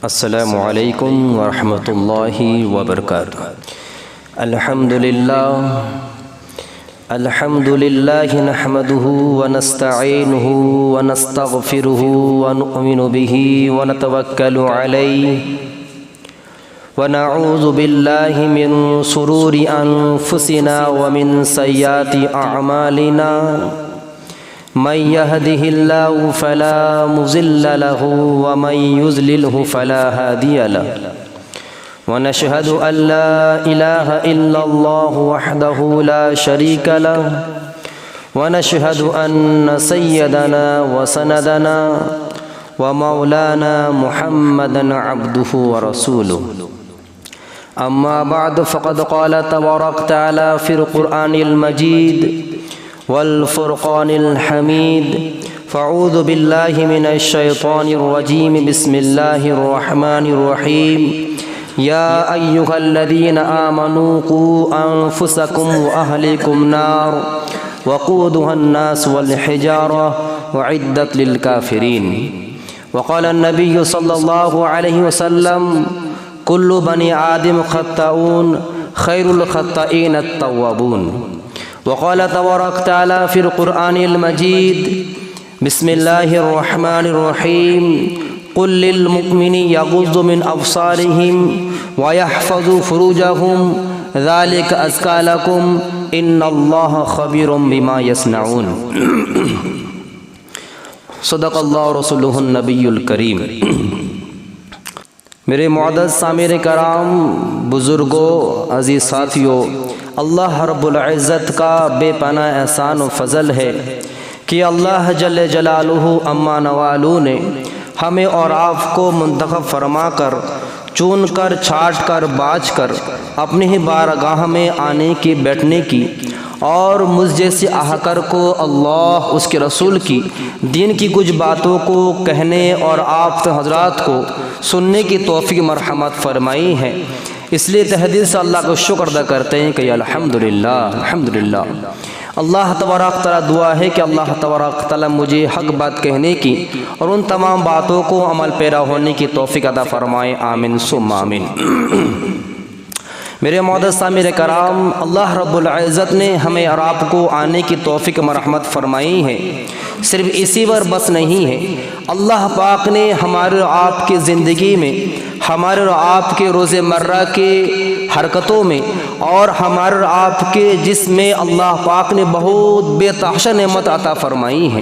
السلام علیکم ورحمۃ اللہ وبرکاتہ۔ الحمد للہ نحمده ونستعینه ونستغفره ونؤمن به ونتوکل علیہ ونعوذ باللہ من شرور انفسنا ومن سیئات اعمالنا من يهده الله فلا مضل له ومن يضلله فلا هادي له ونشهد أن لا إله إلا الله وحده لا شريك له ونشهد أن سيدنا وسندنا ومولانا محمدا عبده ورسوله أما بعد فقد قال تبارك وتعالى في القرآن المجيد والفرقان الحميد فاعوذ بالله من الشيطان الرجيم بسم الله الرحمن الرحيم يا أيها الذين آمنوا قوا أنفسكم وأهليكم نار وقودها الناس والحجارة وعدت للكافرين وقال النبي صلى الله عليه وسلم كل بني آدم خطاؤون خير الخطائين التوابون وقال تبارك وتعالى في القرآن المجيد بسم الله الرحمن الرحيم قل للمؤمنين يغضوا من أبصارهم ويحفظوا فروجهم ذلك أزكى لكم إن الله خبير بما يصنعون صدق الله رسوله النبي الكريم۔ میرے معزز سامعین کرام، بزرگوں، عزیز ساتھیوں، اللہ رب العزت کا بے پناہ احسان و فضل ہے کہ اللہ جل جلالہ اما نوالو نے ہمیں اور آپ کو منتخب فرما کر، چون کر، چھانٹ کر، باچھ کر اپنی ہی بارگاہ میں آنے کی، بیٹھنے کی اور مجھ جیسے احقر کو اللہ اس کے رسول کی دین کی کچھ باتوں کو کہنے اور آپ حضرات کو سننے کی توفیق مرحمت فرمائی ہے۔ اس لیے تہ دل سے اللہ کو شکر ادا کرتے ہیں کہ الحمدللہ۔ اللہ تبارک تعالیٰ دعا ہے کہ اللہ تبارک تعالیٰ مجھے حق بات کہنے کی اور ان تمام باتوں کو عمل پیرا ہونے کی توفیق عطا فرمائے، آمین ثم آمین۔ میرے معزز سامعین کرام، اللہ رب العزت نے ہمیں اور آپ کو آنے کی توفیق مرحمت فرمائی ہے۔ صرف اسی پر بس نہیں ہے، اللہ پاک نے ہمارے اور آپ کی زندگی میں، ہمارے اور آپ کے روز مرہ کے حرکتوں میں اور ہمارے اور آپ کے جسم میں اللہ پاک نے بہت بے تحاشا نعمت عطا فرمائی ہے۔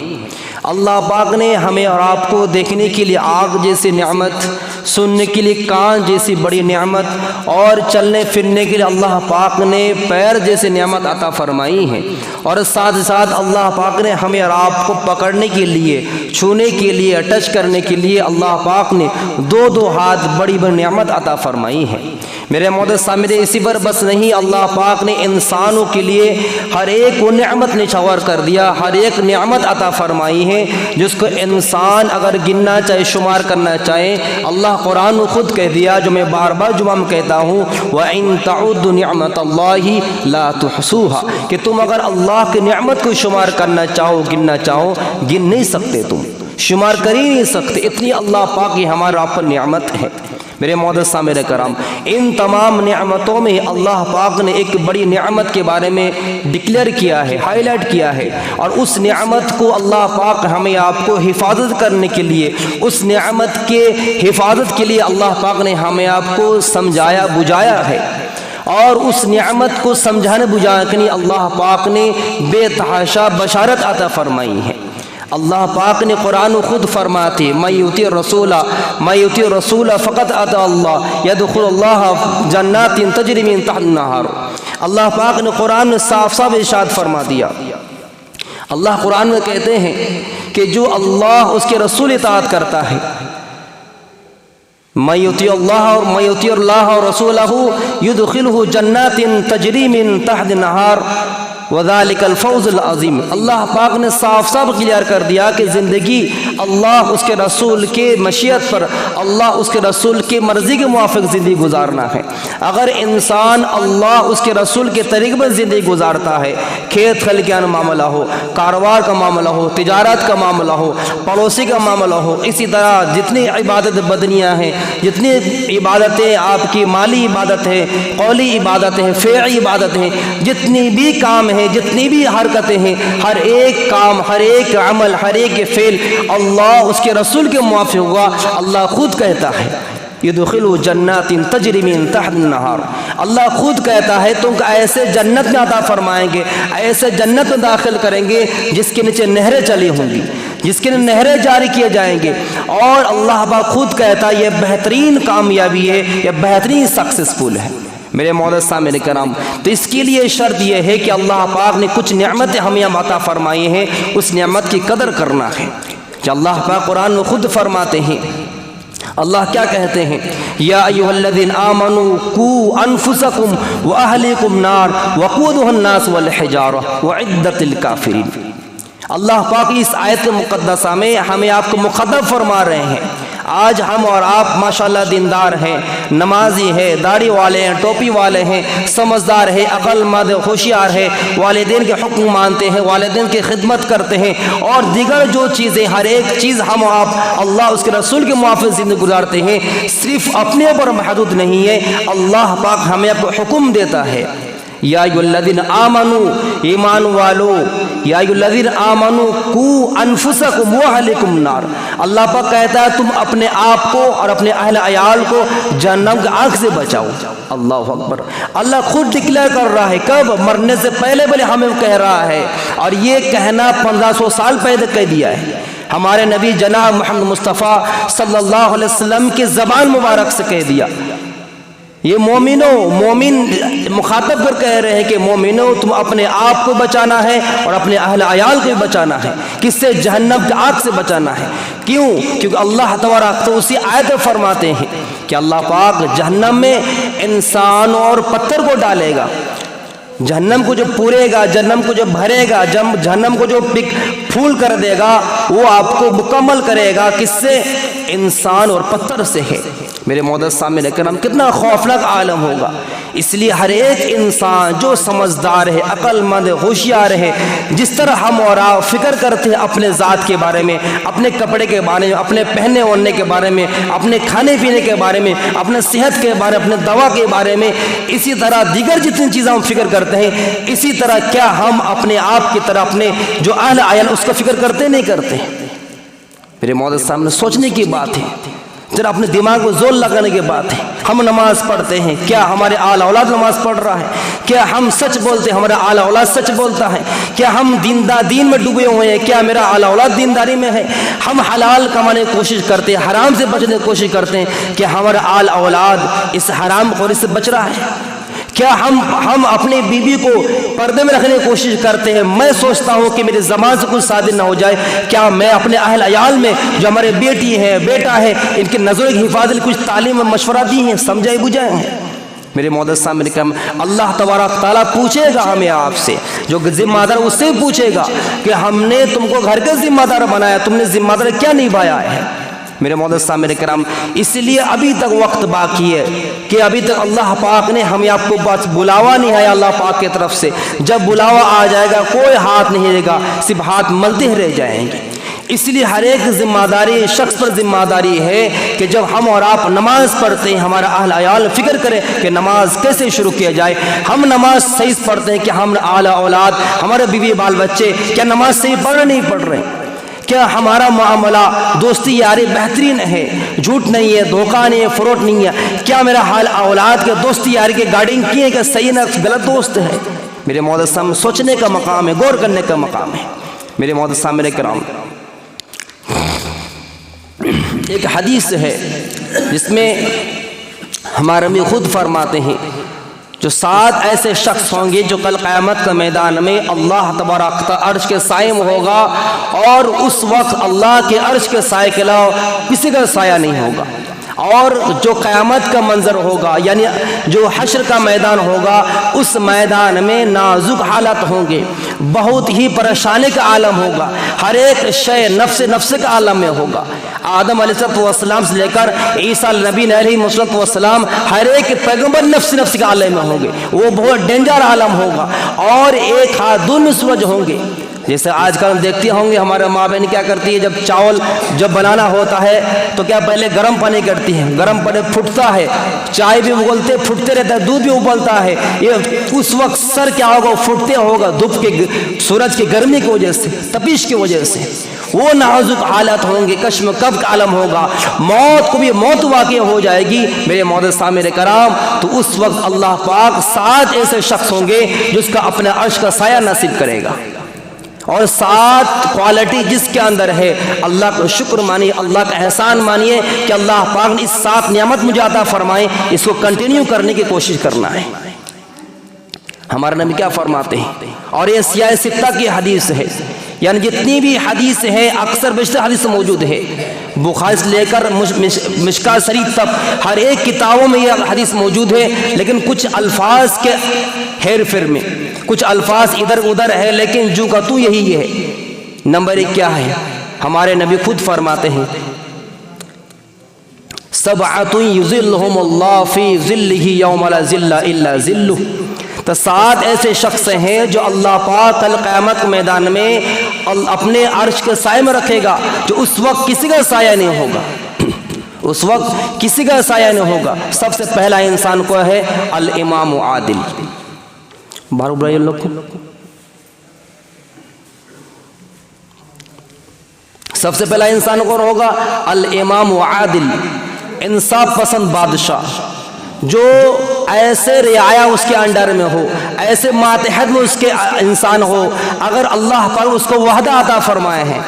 اللہ پاک نے ہمیں اور آپ کو دیکھنے کے لیے آنکھ جیسی نعمت، سننے کے لیے کان جیسی بڑی نعمت اور چلنے پھرنے کے لیے اللہ پاک نے پیر جیسی نعمت عطا فرمائی ہے، اور ساتھ ساتھ اللہ پاک نے ہمیں اور آپ کو پکڑنے کے لیے، چھونے کے لیے، ٹچ کرنے کے لیے اللہ پاک نے دو ہاتھ بڑی بڑی نعمت عطا فرمائی ہے۔ میرے معزز سامعین، اسی پر بس نہیں، اللہ پاک نے انسانوں کے لیے ہر ایک کو نعمت نچھاور کر دیا، ہر ایک نعمت عطا فرمائی ہے جس کو انسان اگر گننا چاہے، شمار کرنا چاہے، اللہ قرآن خود کہہ دیا، جو میں بار بار جمعہ میں کہتا ہوں، وَإِن تَعُدُّ نِعْمَةَ اللَّهِ لَا تُحْصُوهَا، کہ تم اگر اللہ کی نعمت کو شمار کرنا چاہو، گننا چاہو، گن نہیں سکتے، تم شمار کر ہی نہیں سکتے، اتنی اللہ پاک کی ہمارے آپ پر نعمت ہے۔ میرے معزز سامعین کرام، ان تمام نعمتوں میں اللہ پاک نے ایک بڑی نعمت کے بارے میں ڈکلیئر کیا ہے، ہائی لائٹ کیا ہے، اور اس نعمت کو اللہ پاک ہمیں آپ کو حفاظت کرنے کے لیے، اس نعمت کے حفاظت کے لیے اللہ پاک نے ہمیں آپ کو سمجھایا بجھایا ہے، اور اس نعمت کو سمجھانے بجھانے کے لیے اللہ پاک نے بے تحاشا بشارت عطا فرمائی ہے۔ اللہ پاک نے قرآن خود فرماتے، میں یطیع الرسول فقط اطاع اللہ یدخل اللہ جنات تجری من تحت النہار۔ اللہ پاک نے قرآن میں صاف ارشاد فرما دیا۔ اللہ قرآن میں کہتے ہیں کہ جو اللہ اس کے رسول اطاعت کرتا ہے، میں یطیع اللہ اور رسولہ یدخلہ جنات تجری من تحت النہار، وذالک الفوز العظیم۔ اللہ پاک نے صاف صاف کلیئر کر دیا کہ زندگی اللہ اس کے رسول کے مشیت پر، اللہ اس کے رسول کی مرضی کے موافق زندگی گزارنا ہے۔ اگر انسان اللہ اس کے رسول کے طریقے پر زندگی گزارتا ہے، کھیت خلیان معاملہ ہو، کاروبار کا معاملہ ہو، تجارت کا معاملہ ہو، پڑوسی کا معاملہ ہو، اسی طرح جتنی عبادت بدنیاں ہیں، جتنی عبادتیں آپ کی مالی عبادت ہے، قولی عبادت ہے، فعلی عبادت ہے، جتنی بھی کام ہیں، جتنی بھی حرکتیں ہیں، ہر ایک کام، ہر ایک عمل، ہر ایک فعل اللہ اس کے رسول کے موافق ہوا۔ اللہ خود کہتا ہے یدخلوا جنات تجری من تحت النہار، اللہ خود کہتا ہے تم کو ایسے جنت میں عطا فرمائیں گے، ایسے جنت میں داخل کریں گے جس کے نیچے نہریں چلی ہوں گی، جس کے نہریں جاری کیے جائیں گے۔ اور اللہ پاک خود کہتا ہے یہ بہترین کامیابی ہے، یہ بہترین سکسیسفل ہے۔ میرے معزز سامعین کرام، تو اس کے لیے شرط یہ ہے کہ اللہ پاک نے کچھ نعمتیں ہمیں عطا فرمائی ہیں، اس نعمت کی قدر کرنا ہے۔ کہ اللہ پاک قرآن میں خود فرماتے ہیں، اللہ کیا کہتے ہیں؟ یا ایھا الذین آمنوا قوا انفسکم واہلیکم نار وقودھا الناس والحجارہ اعدت للکافرین۔ اللہ پاک اس آیت مقدسہ میں ہمیں آپ کو مخاطب فرما رہے ہیں۔ آج ہم اور آپ ماشاءاللہ دیندار ہیں، نمازی ہیں، داڑھی والے ہیں، ٹوپی والے ہیں، سمجھدار ہیں، عقل مند، ہوشیار ہیں، والدین کے حکم مانتے ہیں، والدین کی خدمت کرتے ہیں، اور دیگر جو چیزیں، ہر ایک چیز ہم آپ اللہ اس کے رسول کے موافق زندگی گزارتے ہیں۔ صرف اپنے پر محدود نہیں ہے، اللہ پاک ہمیں آپ کو حکم دیتا ہے، یا ایھا الذین آمنوا، ایمان والو، یا ایھا الذین آمنوا قوا انفسکم واہلیکم نار۔ اللہ پاک کہتا ہے تم اپنے آپ کو اور اپنے اہل عیال کو جہنم کی آگ سے بچاؤ۔ اللہ اکبر۔ اللہ خود ڈکلیئر کر رہا ہے، کب؟ مرنے سے پہلے پہلے ہمیں کہہ رہا ہے، اور یہ کہنا 1500 سال پہلے کہہ دیا ہے۔ ہمارے نبی جناب محمد مصطفیٰ صلی اللہ علیہ وسلم کی زبان مبارک سے کہہ دیا۔ یہ مومن مخاطب کر کہہ رہے ہیں کہ مومنوں تم اپنے آپ کو بچانا ہے اور اپنے اہل عیال کو بچانا ہے۔ کس سے؟ جہنم کی آگ سے بچانا ہے۔ کیوں؟ کیونکہ اللہ تبارک تو اسی آیت میں فرماتے ہیں کہ اللہ پاک جہنم میں انسان اور پتھر کو ڈالے گا، جہنم کو جو پورے گا، جہنم کو جو بھرے گا، جہنم کو جو پھول کر دے گا، وہ آپ کو مکمل کرے گا۔ کس سے؟ انسان اور پتھر سے ہے۔ میرے معزز سامعین کرام، کتنا خوفناک عالم ہوگا۔ اس لیے ہر ایک انسان جو سمجھدار ہے، عقل مند، ہوشیار ہے، جس طرح ہم اور آپ فکر کرتے ہیں اپنے ذات کے بارے میں، اپنے کپڑے کے بارے میں، اپنے پہننے اوڑھنے کے بارے میں، اپنے کھانے پینے کے بارے میں، اپنے صحت کے بارے میں، اپنے دوا کے بارے میں، اسی طرح دیگر جتنی چیزیں ہم فکر کرتے ہیں، اسی طرح کیا ہم اپنے آپ کی طرح اپنے جو اہل عیال اس کا فکر کرتے نہیں کرتے؟ میرے معزز سامنے سوچنے کی بات ہے، ذرا اپنے دماغ کو زور لگانے کی بات ہے۔ ہم نماز پڑھتے ہیں، کیا ہمارے آل اولاد نماز پڑھ رہا ہے؟ کیا ہم سچ بولتے ہیں، ہمارا آل اولاد سچ بولتا ہے؟ کیا ہم دین میں ڈوبے ہوئے ہیں؟ کیا میرا آل اولاد دینداری میں ہے؟ ہم حلال کمانے کی کوشش کرتے ہیں، حرام سے بچنے کی کوشش کرتے ہیں، کیا ہمارا آل اولاد اس حرام خوری سے بچ رہا ہے؟ کیا ہم اپنی بیوی کو پردے میں رکھنے کی کوشش کرتے ہیں؟ میں سوچتا ہوں کہ میری زبان سے کچھ صادر نہ ہو جائے، کیا میں اپنے اہل عیال میں جو ہمارے بیٹی ہے، بیٹا ہے، ان کی نظروں کی حفاظت کچھ تعلیم و مشورہ دی ہیں، سمجھائے بجھائے ہیں؟ میرے معزز سامنے کہ اللہ تبارک تعالیٰ پوچھے گا ہمیں آپ سے، جو ذمہ دار اس سے پوچھے گا کہ ہم نے تم کو گھر کے ذمہ دار بنایا، تم نے ذمہ دار کیا نبھایا ہے؟ میرے معزز سامعین کرام، اس لیے ابھی تک وقت باقی ہے کہ ابھی تک اللہ پاک نے ہمیں آپ کو بس بلاوا نہیں ہے اللہ پاک کی طرف سے۔ جب بلاوا آ جائے گا کوئی ہاتھ نہیں دے گا، صرف ہاتھ ملتے رہ جائیں گے۔ اس لیے ہر ایک ذمہ داری شخص پر ذمہ داری ہے کہ جب ہم اور آپ نماز پڑھتے ہیں، ہمارا اہل عیال فکر کرے کہ نماز کیسے شروع کیا جائے۔ ہم نماز صحیح پڑھتے ہیں کہ ہم اعلی اولاد، ہمارے بیوی بال بچے کیا نماز صحیح پڑھ رہے نہیں پڑھ رہے؟ کیا ہمارا معاملہ دوستی یاری بہترین ہے، جھوٹ نہیں ہے، دھوکہ نہیں ہے، فراڈ نہیں ہے؟ کیا میرا حال اولاد کے دوستی یاری کے گارڈنگ کیے کہ صحیح نہ غلط دوست ہے؟ میرے معزز سامنے سوچنے کا مقام ہے، غور کرنے کا مقام ہے۔ میرے معزز سامنے کرام، ایک حدیث ہے جس میں ہمارے نبی خود فرماتے ہیں جو 7 ایسے شخص ہوں گے جو کل قیامت کے میدان میں اللہ تبارک عرش کے سائے میں ہوگا، اور اس وقت اللہ کے عرش کے سائے کے علاوہ کسی کا سایہ نہیں ہوگا۔ اور جو قیامت کا منظر ہوگا یعنی جو حشر کا میدان ہوگا اس میدان میں نازک حالات ہوں گے، بہت ہی پریشانی کا عالم ہوگا، ہر ایک شے نفس کا عالم میں ہوگا۔ آدم علیہ السلام سے لے کر عیسیٰ نبی علیہ السلام ہر ایک پیغمبر نفس کا عالم میں ہوں گے، وہ بہت ڈینجر عالم ہوگا، اور ایک ہاتھ دو سورج ہوں گے۔ جیسے آج کل ہم دیکھتے ہوں گے ہمارے ماں بہن کیا کرتی ہے، جب چاول جب بنانا ہوتا ہے تو کیا پہلے گرم پانی کرتی ہے، گرم پانی پھٹتا ہے، چائے بھی ابلتے پھٹتے رہتا ہے، دودھ بھی ابلتا ہے، یہ اس وقت سر کیا ہوگا، پھٹتے ہوگا دھوپ کے سورج کی گرمی کی وجہ سے، تپش کی وجہ سے، وہ نازک حالت ہوں گے، کشم کب کا عالم ہوگا، موت کو بھی موت واقع ہو جائے گی میرے معزز سامعین کرام۔ تو اس وقت اللہ پاک 7 ایسے شخص ہوں گے جس کا اپنے عرش کا سایہ نصیب کرے گا، اور 7 کوالٹی جس کے اندر ہے، اللہ کا شکر مانیے، اللہ کا احسان مانیے کہ اللہ پاک نے اس 7 نعمت مجھے عطا فرمائے، اس کو کنٹینیو کرنے کی کوشش کرنا ہے۔ ہمارے نبی کیا فرماتے ہیں، اور یہ سیاہ ستہ کی حدیث ہے، یعنی جتنی بھی حدیث ہے اکثر بیشتر حدیث موجود ہے، بخاری سے لے کر مشکات شریف تک ہر ایک کتابوں میں یہ حدیث موجود ہے، لیکن کچھ الفاظ کے ہیر پھیر میں کچھ الفاظ ادھر ادھر ہے، لیکن جو کا تو یہی ہے۔ نمبر 1 کیا ہے، ہمارے نبی خود فرماتے ہیں سبعۃ یظلھم اللہ فی ظلہ یوم لا ظل الا ظلہ، تو 7 ایسے شخص ہیں جو اللہ پاک کل قیامت کے میدان میں اپنے عرش کے سائے میں رکھے گا، جو اس وقت کسی کا سایہ نہیں ہوگا، اس وقت کسی کا سایہ نہیں ہوگا۔ سب سے پہلا انسان کو ہے الامام عادل، باہر بلائیے لوگ کو، سب سے پہلا انسان کو ہوگا الامام عادل، انصاف پسند بادشاہ، جو ایسے رعایا اس کے انڈر میں ہو، ایسے ماتحت میں اس کے انسان ہو، اگر اللہ پر اس کو وحدہ عطا فرمائے ہیں،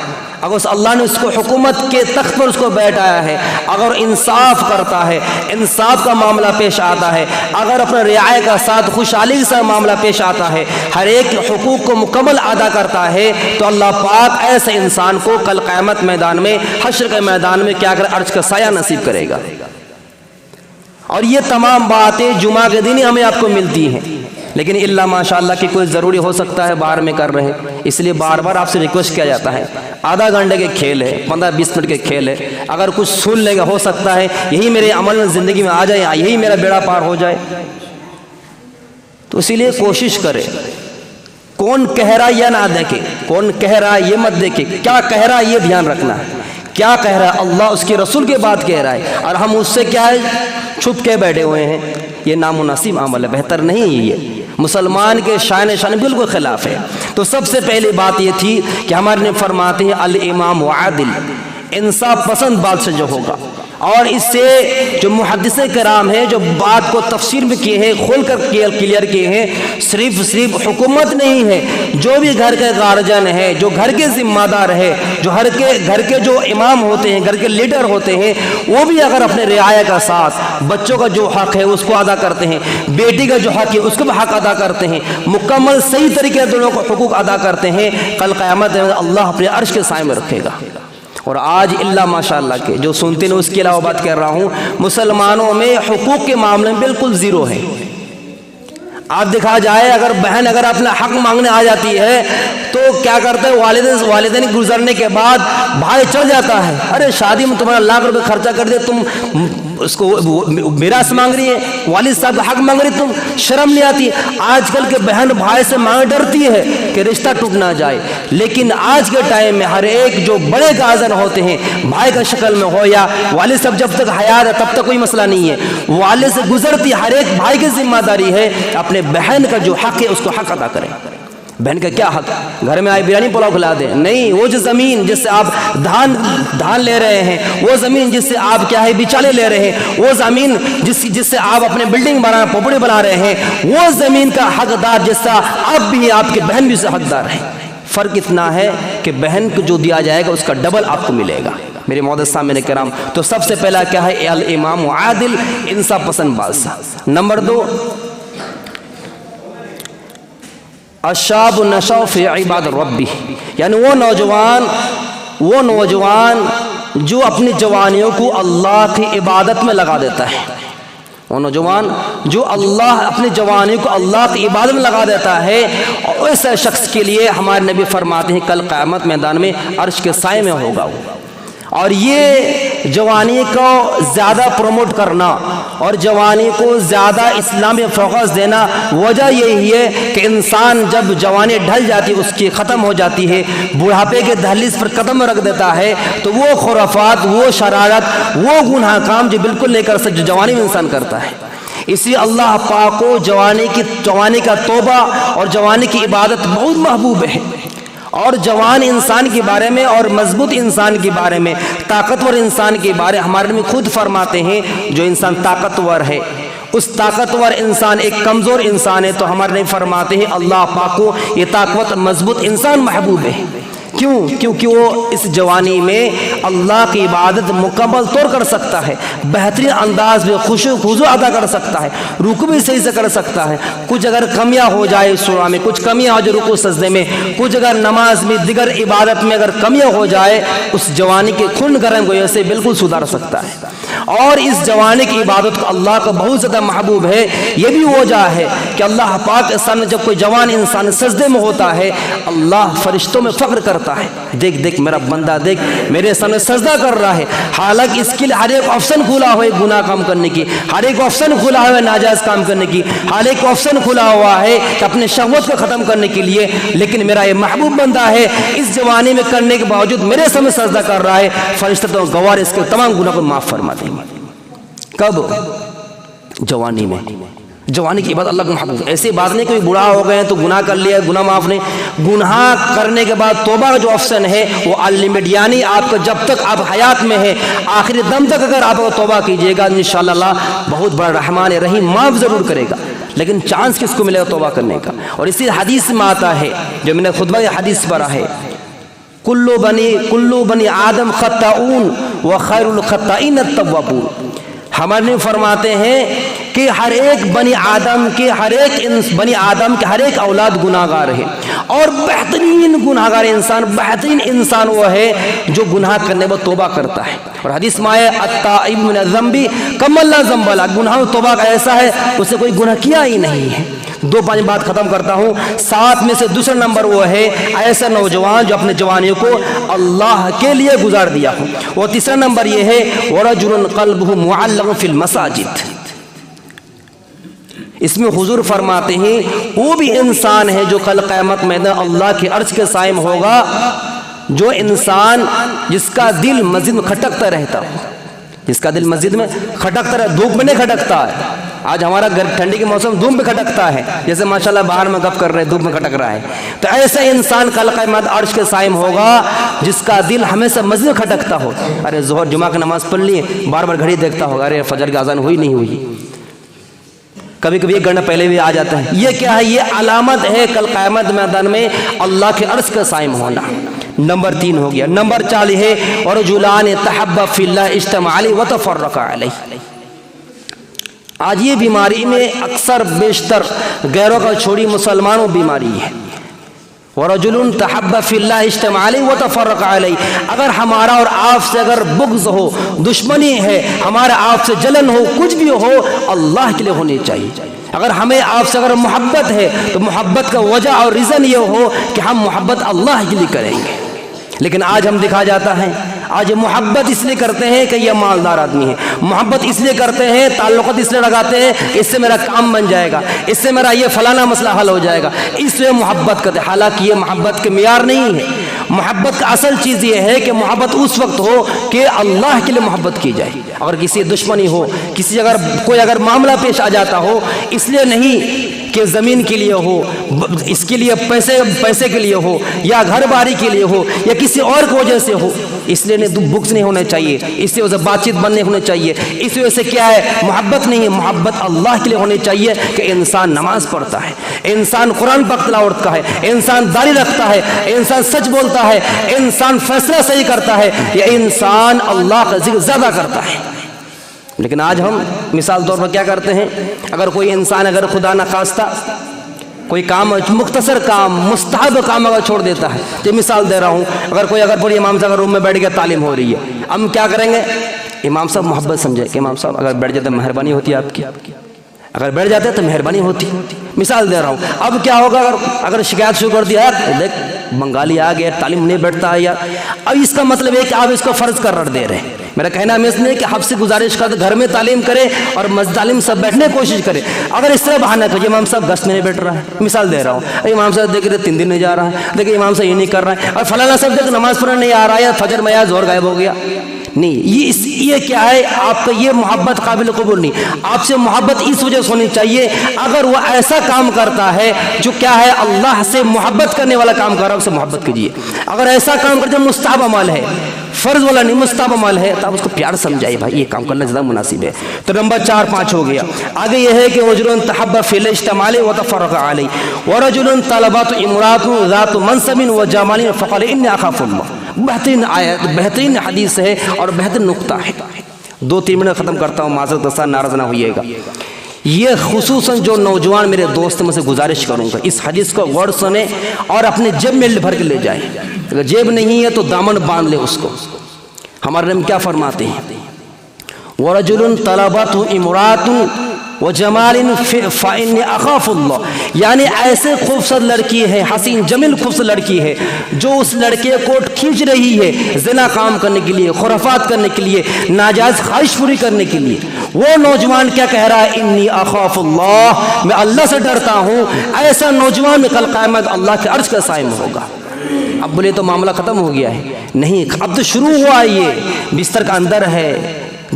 اگر اللہ نے اس کو حکومت کے تخت پر اس کو بیٹھایا ہے، اگر انصاف کرتا ہے، انصاف کا معاملہ پیش آتا ہے، اگر اپنے رعایا کا ساتھ خوشحالی سے معاملہ پیش آتا ہے، ہر ایک حقوق کو مکمل ادا کرتا ہے، تو اللہ پاک ایسے انسان کو کل قیامت میدان میں، حشر کے میدان میں کیا کر عرش کا سایہ نصیب کرے گا۔ اور یہ تمام باتیں جمعہ کے دن ہی ہمیں آپ کو ملتی ہیں، لیکن اللہ ماشاءاللہ کی کوئی ضروری ہو سکتا ہے باہر میں کر رہے، اس لیے بار بار آپ سے ریکویسٹ کیا جاتا ہے، آدھا گھنٹے کے کھیل ہے، 15-20 منٹ کے کھیل ہے، اگر کچھ سن لے گا ہو سکتا ہے یہی میرے عمل میں زندگی میں آ جائے، یہی میرا بیڑا پار ہو جائے، تو اسی لیے کوشش کرے، کون کہہ رہا یہ نہ دیکھے، کون کہہ رہا یہ مت دیکھے، کیا کہہ رہا یہ دھیان رکھنا ہے، کیا کہہ رہا ہے اللہ اس کے رسول کے بات کہہ رہا ہے، اور ہم اس سے کیا ہے چھپ کے بیٹھے ہوئے ہیں، یہ نامناسب عمل ہے، بہتر نہیں ہے، یہ مسلمان کے شان بالکل خلاف ہے۔ تو سب سے پہلی بات یہ تھی کہ ہمارے نے فرماتے ہیں الامام عادل، انصاف پسند بادشاہ جو ہوگا، اور اس سے جو محدث کرام ہیں جو بات کو تفسیر میں کیے ہیں، کھول کر کلیئر کیے ہیں، صرف حکومت نہیں ہے، جو بھی گھر کے گارجن ہے، جو گھر کے ذمہ دار ہے، جو گھر کے جو امام ہوتے ہیں، گھر کے لیڈر ہوتے ہیں، وہ بھی اگر اپنے رعایا کا ساتھ بچوں کا جو حق ہے اس کو ادا کرتے ہیں، بیٹی کا جو حق ہے اس کو بھی حق ادا کرتے ہیں، مکمل صحیح طریقے سے دونوں کو حقوق ادا کرتے ہیں، کل قیامت میں اللہ اپنے عرش کے سائے میں رکھے گا۔ اور آج اللہ ماشاءاللہ کے جو سنتے ہیں اس کے علاوہ بات کر رہا ہوں، مسلمانوں میں حقوق کے معاملے میں بالکل زیرو ہے۔ آپ دیکھا جائے اگر بہن اگر اپنا حق مانگنے آ جاتی ہے تو کیا کرتا ہے، والدین گزرنے کے بعد بھائی چڑھ جاتا ہے، ارے شادی میں تمہارا لاکھ روپے خرچہ کر دے، تم اس کو میراث مانگ رہی ہے، والد صاحب حق مانگ رہی، تم شرم نہیں آتی۔ آج کل کے بہن بھائی سے مانگ ڈرتی ہے کہ رشتہ ٹوٹ نہ جائے، لیکن آج کے ٹائم میں ہر ایک جو بڑے گارجن ہوتے ہیں، بھائی کا شکل میں ہو یا والد صاحب جب تک حیات ہے تب تک کوئی مسئلہ نہیں ہے، والد سے گزرتی ہر ایک بھائی کی ذمہ داری ہے اپنے بہن کا جو حق ہے اس کو حق ادا کریں۔ بہن کا کیا حق، گھر میں آئے بریانی پلاؤ کھلا دیں؟ نہیں، وہ جو زمین جس سے آپ دھان لے رہے ہیں، وہ زمین جس سے آپ کیا ہے بچالے لے رہے ہیں، وہ زمین جس سے آپ اپنے بلڈنگ بنا پوپڑی بنا رہے ہیں، وہ زمین کا حقدار جس سے آپ بھی ہیں، آپ کے بہن بھی سے حقدار ہیں۔ فرق اتنا ہے کہ بہن کو جو دیا جائے گا اس کا ڈبل آپ کو ملے گا میرے معزز سامعین کرام۔ تو سب سے پہلا کیا ہے، الامام عادل، انصاف پسند بادشاہ۔ نمبر 2، الشاب نشأ فی عباد ربی، یعنی وہ نوجوان جو اپنی جوانیوں کو اللہ کی عبادت میں لگا دیتا ہے، وہ نوجوان جو اپنی جوانی کو اللہ کی عبادت میں لگا دیتا ہے، اور ایسے شخص کے لیے ہمارے نبی فرماتے ہیں کل قیامت میدان میں عرش کے سائے میں ہوگا وہ۔ اور یہ جوانی کو زیادہ پروموٹ کرنا اور جوانی کو زیادہ اسلامی فوکس دینا، وجہ یہی ہے کہ انسان جب جوانی ڈھل جاتی ہے، اس کی ختم ہو جاتی ہے، بڑھاپے کے دہلیز پر قدم رکھ دیتا ہے، تو وہ خرافات، وہ شرارت، وہ گناہ کام جو بالکل نہیں کر سکتے جو جوانی میں انسان کرتا ہے۔ اسی اللہ پاک کو جوانی کا توبہ اور جوانی کی عبادت بہت محبوب ہے، اور جوان انسان کے بارے میں اور مضبوط انسان کے بارے میں، طاقتور انسان کے بارے ہمارے نبی خود فرماتے ہیں جو انسان طاقتور ہے، اس طاقتور انسان ایک کمزور انسان ہے، تو ہمارے نبی فرماتے ہیں اللہ پاک کو یہ طاقتور مضبوط انسان محبوب ہے۔ کیوں؟ کیونکہ وہ اس جوانی میں اللہ کی عبادت مکمل طور کر سکتا ہے، بہترین انداز میں خشوع خضوع ادا کر سکتا ہے، رکوع بھی صحیح سے کر سکتا ہے، کچھ اگر کمیاں ہو جائے سورہ میں، کچھ کمیاں ہو جائے رکوع سجدے میں، کچھ اگر نماز میں، دیگر عبادت میں اگر کمیاں ہو جائے، اس جوانی کے خون گرم کو ایسے بالکل سدھار سکتا ہے۔ اور اس جوانی کی عبادت کو اللہ کو بہت زیادہ محبوب ہے۔ یہ بھی وجہ ہے کہ اللہ پاک کے سامنے جب کوئی جوان انسان سجدے میں ہوتا ہے، اللہ فرشتوں میں فخر کرتا ہے، دیکھ دیکھ میرا بندہ، دیکھ میرے سامنے سجدہ کر رہا ہے، حالانکہ اس کے لیے ہر ایک آپشن کھلا ہوا ہے گناہ کام کرنے کی، ہر ایک آپشن کھلا ہوا ہے ناجائز کام کرنے کی، ہر ایک آپشن کھلا ہوا ہے کہ اپنے شہوت کو ختم کرنے کے لیے، لیکن میرا یہ محبوب بندہ ہے اس جوانی میں کرنے کے باوجود میرے سامنے سجدہ کر رہا ہے، فرشتے تو گواہ اس کے تمام گناہ کو معاف فرما دیں گے۔ کب؟ جوانی میں۔ جوانی کی عبادت اللہ کو محبوب۔ ایسی بات نہیں کوئی بوڑھا ہو گئے تو گناہ کر لیا، گناہ معاف نہیں، گناہ کرنے کے بعد توبہ کا جو آپشن ہے وہ انلمیٹڈ، یعنی آپ کو جب تک آپ حیات میں ہیں آخری دم تک اگر آپ کو توبہ کیجیے گا انشاءاللہ اللہ بہت بڑا رحمان رحیم معاف ضرور کرے گا، لیکن چانس کس کو ملے گا توبہ کرنے کا؟ اور اسی حدیث میں آتا ہے جو میں نے خطبہ حدیث پڑھا ہے، کلو بنی آدم خطاؤن وخیر الخطائین التوابون۔ ہمارے نبی فرماتے ہیں کہ ہر ایک بنی آدم کے ہر ایک اولاد گناہگار ہے، اور بہترین گناہگار انسان، بہترین انسان وہ ہے جو گناہ کرنے پر توبہ کرتا ہے۔ اور حدیث میں آیا التائب من الذنب کمن لا ذنب لہ، گناہ توبہ کا ایسا ہے اسے کوئی گناہ کیا ہی نہیں ہے۔ 2-5 بات ختم کرتا ہوں، 7 میں سے دوسرا نمبر وہ ہے ایسا نوجوان جو اپنے جوانیوں کو اللہ کے لیے گزار دیا ہو، اور تیسرا نمبر یہ ہے ورجل قلبہ معلق فی المساجد۔ اس میں حضور فرماتے ہیں وہ بھی انسان ہے جو کل قیامت میں اللہ کے عرش کے سائے میں ہوگا، جو انسان جس کا دل مسجد میں کھٹکتا رہتا ہو، جس کا دل مسجد میں کھٹکتا رہتا، دھوپ میں نہیں کھٹکتا ہے۔ آج ہمارا ٹھنڈی کے موسم دھوپ میں کھٹکتا ہے، جیسے ماشاءاللہ باہر میں گپ کر رہے ہیں، دھوپ میں کھٹک رہا ہے، تو ایسا انسان کل قیامت عرش کے سائے میں ہوگا جس کا دل ہمیشہ مسجد میں کھٹکتا ہو۔ ارے ظہر جمعہ کی نماز پڑھ لیے، بار بار گھڑی دیکھتا ہوگا، ارے فجر کی اذان ہوئی نہیں ہوئی، کبھی کبھی 1 گھنٹہ پہلے بھی آ جاتا ہے۔ یہ کیا ہے؟ یہ علامت ہے کل قیامت میدان میں اللہ کے عرش کا سائے میں ہونا۔ نمبر 3 ہو گیا۔ نمبر 4 ہے ورجلان تحابا فی اللہ اجتمعا علیہ وتفرقا علیہ۔ آج یہ بیماری میں اکثر بیشتر غیروں کا چھوڑی مسلمانوں بیماری ہے۔ ورجل تحب فی اللہ اجتمع علیہ وتفرق علیہ۔ اگر ہمارا اور آپ سے اگر بغض ہو، دشمنی ہے، ہمارا آپ سے جلن ہو، کچھ بھی ہو، اللہ کے لیے ہونی چاہیے۔ اگر ہمیں آپ سے اگر محبت ہے تو محبت کا وجہ اور ریزن یہ ہو کہ ہم محبت اللہ کے لیے کریں گے۔ لیکن آج ہم دکھا جاتا ہے، آج محبت اس لیے کرتے ہیں کہ یہ مالدار آدمی ہے، محبت اس لیے کرتے ہیں، تعلقات اس لیے لگاتے ہیں کہ اس سے میرا کام بن جائے گا، اس سے میرا یہ فلانا مسئلہ حل ہو جائے گا، اس لیے محبت کرتے ہیں۔ حالانکہ یہ محبت کے معیار نہیں ہے۔ محبت کا اصل چیز یہ ہے کہ محبت اس وقت ہو کہ اللہ کے لیے محبت کی جائے۔ اگر کسی دشمنی ہو، کسی اگر کوئی اگر معاملہ پیش آ جاتا ہو، اس لیے نہیں کہ زمین کے لیے ہو، اس کے لیے پیسے کے لیے ہو، یا گھر باری کے لیے ہو، یا کسی اور کی وجہ سے ہو، اس لیے بغض نہیں ہونا چاہیے، اس لیے اسے بات چیت بند نہیں ہونا چاہیے، اس وجہ سے کیا ہے محبت نہیں ہے۔ محبت اللہ کے لیے ہونی چاہیے کہ انسان نماز پڑھتا ہے، انسان قرآن پاک تلاوت کا ہے، انسان داڑھی رکھتا ہے، انسان سچ بولتا ہے، انسان فیصلہ صحیح کرتا ہے، یا انسان اللہ کا ذکر زیادہ کرتا ہے۔ لیکن آج ہم مثال طور پر کیا کرتے ہیں، اگر کوئی انسان اگر خدا نخواستہ کوئی کام مختصر کام مستحب کام اگر چھوڑ دیتا ہے، یہ مثال دے رہا ہوں، اگر پوری امام صاحب روم میں بیٹھ کے تعلیم ہو رہی ہے، ہم کیا کریں گے؟ امام صاحب محبت سمجھے کہ امام صاحب اگر بیٹھ جاتے مہربانی ہوتی آپ کی، اگر بیٹھ جاتے تو مہربانی ہوتی، مثال دے رہا ہوں۔ اب کیا ہوگا اگر شکایت شروع کر دیا، دیکھ بنگالی آ گیا تعلیم نہیں بیٹھتا ہے یار، اب اس کا مطلب ہے کہ آپ اس کو فرض قرار دے رہے ہیں۔ میرا کہنا ہمیں اس نے کہ آپ سے گزارش کر گھر میں تعلیم کرے اور مسجد تعلیم سب بیٹھنے کی کوشش کرے۔ اگر اس طرح بہانہ کہ امام صاحب گست میں نہیں بیٹھ رہا ہے، مثال دے رہا ہوں، امام صاحب دیکھ رہے 3 دن نہیں جا رہا ہے، دیکھیں امام صاحب یہ نہیں کر رہا ہے، اور فلانا صاحب دیکھ نماز پڑھنے نہیں آ رہا ہے، فجر میں آیا زور غائب ہو گیا، نہیں، یہ کیا ہے؟ آپ کا یہ محبت قابل قبول نہیں۔ آپ سے محبت اس وجہ سے ہونی چاہیے اگر وہ ایسا کام کرتا ہے جو کیا ہے اللہ سے محبت کرنے والا کام کر رہا ہے، اس سے محبت کیجیے۔ اگر ایسا کام کرتے مستحب عمل ہے، فرض والا نہیں مستحب عمل ہے، تو آپ اس کو پیار سمجھائیے، بھائی یہ کام کرنا زیادہ مناسب ہے۔ تو نمبر 4 5 ہو گیا۔ آگے یہ ہے کہ رجل تحب فی الاجتماع وتفرق علیہ ورجل طلبت امرأة ذات منصب وجمال فقال انی اخاف اللہ۔ بہترین آیت، بہترین حدیث ہے اور بہترین نقطہ ہے۔ 2-3 منٹ ختم کرتا ہوں، معذرت کے ساتھ ناراض نہ ہوئیے گا۔ یہ خصوصاً جو نوجوان میرے دوست میں سے گزارش کروں گا، اس حدیث کو غور سنیں اور اپنے جیب میں بھر کے لے جائیں۔ اگر جیب نہیں ہے تو دامن باندھ لے اس کو۔ ہمارے نبی کیا فرماتے ہیں؟ وَرَجُلٌ طَلَبَتْهُ امْرَأَةٌ وَجَمَالٍ فَإِنِّي أَخَافُ اللَّهِ، یعنی ایسے خوبصورت لڑکی ہے، حسین جمیل خوبصورت لڑکی ہے جو اس لڑکے کو کھینچ رہی ہے زنا کام کرنے کے لیے، خرافات کرنے کے لیے، ناجائز خواہش پوری کرنے کے لیے، وہ نوجوان کیا کہہ رہا ہے؟ انی اخاف اللہ، میں اللہ سے ڈرتا ہوں۔ ایسا نوجوان کل قیامت اللہ کے عرش کا سائے میں ہوگا۔ اب بولے تو معاملہ ختم ہو گیا ہے؟ نہیں، اب تو شروع ہوا۔ یہ بستر کا اندر ہے،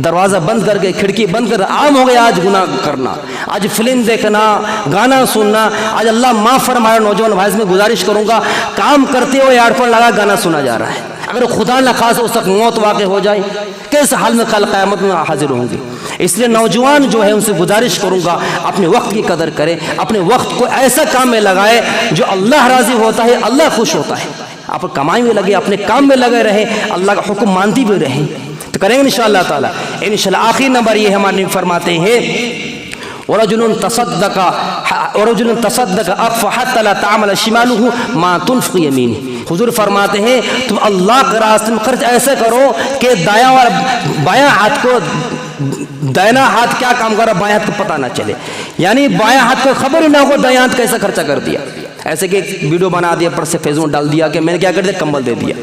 دروازہ بند کر کے کھڑکی بند کر، عام ہو گیا آج گناہ کرنا، آج فلم دیکھنا، گانا سننا۔ آج اللہ معاف فرمائے نوجوان بھائی میں گزارش کروں گا، کام کرتے ہوئے ایئر فون لگا گانا سنا جا رہا ہے، اگر خدا نہ خاص اس تک موت واقع ہو جائے کس حال میں کل قیامت میں حاضر ہوں گے۔ اس لیے نوجوان جو ہے ان سے گزارش کروں گا اپنے وقت کی قدر کریں، اپنے وقت کو ایسا کام میں لگائے جو اللہ راضی ہوتا ہے، اللہ خوش ہوتا ہے۔ آپ کمائی میں لگے، اپنے کام میں لگے رہیں، اللہ کا حکم مانتی بھی رہیں، تو کریں گے انشاءاللہ تعالی انشاءاللہ۔ آخری نمبر یہ ہمارے فرماتے ہیں ورجل تصدق اخف حتى لا تعمل شماله ما تنفق يمينه، حضور فرماتے ہیں تم اللہ کے راستے میں خرچ ایسے کرو کہ دایاں اور بایاں ہاتھ کو، دائنا ہاتھ کیا کام کر رہا بایاں ہاتھ کو پتہ نہ چلے، یعنی بایاں ہاتھ کو خبر ہی نہ ہو دایاں ہاتھ کیسا خرچہ کر دیا۔ ایسے کہ ویڈیو بنا دیا پر سے فیس بک ڈال دیا کہ میں نے کیا کر دیا، کمبل دے دیا۔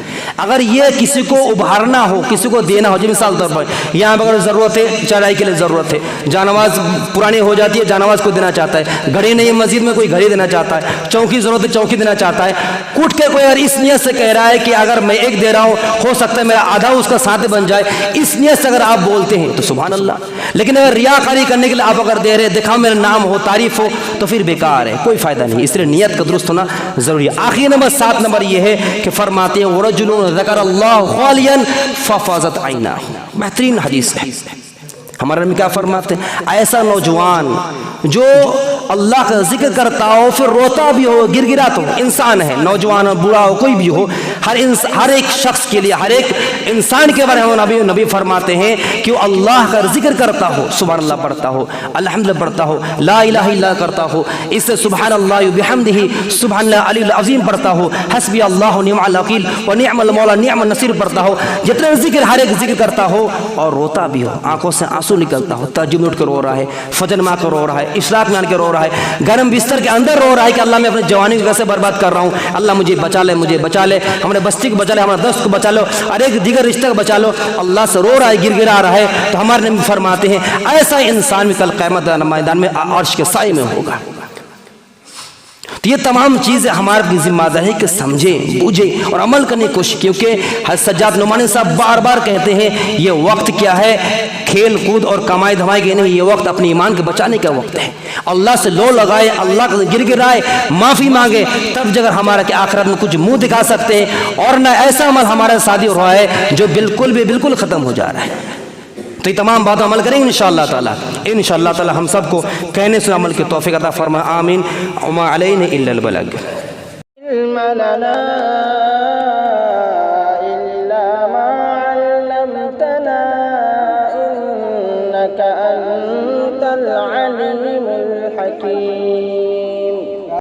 اگر یہ کسی کو ابھارنا ہو، کسی کو دینا ہو، جی مثال طور پر یہاں اگر ضرورت ہے، چڑھائی کے لیے ضرورت ہے، جانواز پرانی ہو جاتی ہے، جانواز کو دینا چاہتا ہے، گھڑی نہیں مسجد میں کوئی گھڑی دینا چاہتا ہے، چوکی ضرورت ہے چوکی دینا چاہتا ہے، کوٹ کے کوئی اگر اس نیت سے کہہ رہا ہے کہ اگر میں ایک دے رہا ہوں ہو سکتا ہے میرا آدھا اس کا ساتھ بن جائے، اس نیت سے اگر آپ بولتے ہیں تو سبحان اللہ۔ لیکن اگر ریاکاری کرنے کے لیے آپ اگر دے رہے ہیں، دکھاؤ میرا نام ہو، تعریف ہو، تو پھر بیکار ہے، کوئی فائدہ نہیں۔ اس لیے نیت کا درست ہونا ضروری ہے۔ آخری نمبر 7 نمبر یہ ہے کہ فرماتے ہیں وَرَجُلٌ ذَكَرَ اللَّهُ خَالِيًا فَفَاضَتْ عَيْنَاهُ، بہترین حدیث ہے۔ ہمارے نبی کیا فرماتے ہیں؟ ایسا نوجوان جو اللہ کا ذکر کرتا ہو پھر روتا بھی ہو، گر گراتا ہو، انسان ہے، نوجوان ہو، بوڑھا ہو، کوئی بھی ہو، ہر ایک شخص کے لیے، ہر ایک انسان کے بارے میں نبی فرماتے ہیں کہ وہ اللہ کا ذکر کرتا ہو، سبحان اللہ پڑھتا ہو، الحمدللہ پڑھتا ہو، لا الہ الا کرتا ہو، اس سے سبحان اللہ بحمدہ سبحان اللہ علی العظیم پڑھتا ہو، حسبی اللہ نعم الوکیل و نعم المولا نعم النصیر پڑھتا ہو، جتنا ذکر ہر ایک ذکر کرتا ہو اور روتا بھی ہو، آنکھوں سے آنسو نکلتا ہو، تہجد میں اٹھ کر رو رہا ہے، فجر میں آ کر رو رہا ہے، اشراق میں آ کے رو رہا ہے، گرم بستر کے اندر رو رہا ہے کہ اللہ میں اپنے جوانی کو کیسے برباد کر رہا ہوں، اللہ مجھے بچا لے، مجھے بچا لے، ہمارے بستی کو بچا لے، ہمارے دوست کو بچا لو، اور ایک دیگر رشتہ کو بچا لو، اللہ سے رو رہا ہے، گر گرا رہا ہے، تو ہمارے نبی فرماتے ہیں ایسا انسان بھی کل قیامت میدان میں عرش کے سائے میں ہوگا۔ تو یہ تمام چیزیں ہماری ذمہ داری ہے کہ سمجھیں، بوجھیں اور عمل کرنے کی کوشش، کیونکہ حضرت سجاد نعمانی صاحب بار بار کہتے ہیں یہ وقت کیا ہے، کھیل کود اور کمائی دھمائی کے نہیں، یہ وقت اپنے ایمان کے بچانے کا وقت ہے۔ اللہ سے لو لگائے، اللہ کا گر گرائے، معافی مانگے، تب جگہ ہمارا کہ آخرت میں کچھ منہ دکھا سکتے ہیں، اور نہ ایسا عمل ہمارے ساتھ ہو رہا ہے جو بالکل ختم ہو جا رہا ہے۔ تو یہ تمام باتیں عمل کریں گے انشاءاللہ تعالی، انشاءاللہ تعالی ہم سب کو کہنے سے عمل کی توفیق عطا فرمائے، آمین۔ وما علینا الا البلاغ۔ علم لنا إلا ما علمتنا إنك أنت العليم الحكيم۔